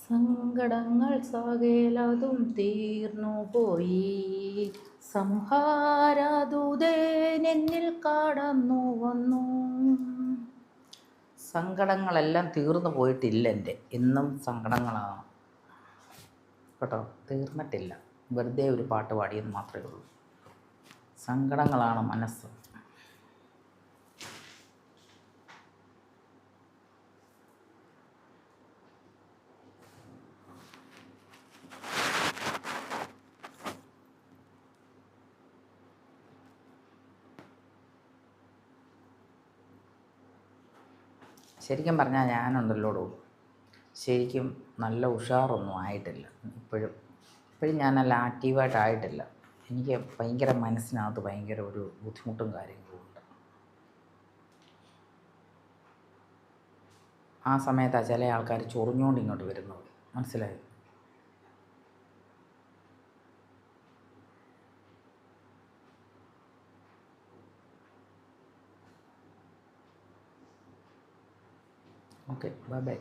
സങ്കടങ്ങൾ സകലതും തീർന്നുപോയി, സംഹാരദൂതൻ എന്നിൽ കടന്നു വന്നു. സങ്കടങ്ങളെല്ലാം തീർന്നു പോയിട്ടില്ല. എൻ്റെ ഇന്നും സങ്കടങ്ങളാണ് കേട്ടോ, തീർന്നിട്ടില്ല. വെറുതെ ഒരു പാട്ട് പാടിയെന്ന് മാത്രമേ ഉള്ളൂ. സങ്കടങ്ങളാണ് മനസ്സ്. ശരിക്കും പറഞ്ഞാൽ ഞാനുണ്ടല്ലോടോ, ശരിക്കും നല്ല ഉഷാറൊന്നും ആയിട്ടില്ല. ഇപ്പോഴും ഞാൻ നല്ല ആക്റ്റീവായിട്ടായിട്ടില്ല. എനിക്ക് ഭയങ്കര മനസ്സിനകത്ത് ഭയങ്കര ഒരു ബുദ്ധിമുട്ടും കാര്യങ്ങളും ഉണ്ട്. ആ സമയത്താണ് ചില ആൾക്കാർ ചൊറിഞ്ഞുകൊണ്ട് ഇങ്ങോട്ട് വരുന്നത്, മനസ്സിലായി? Okay, bye bye.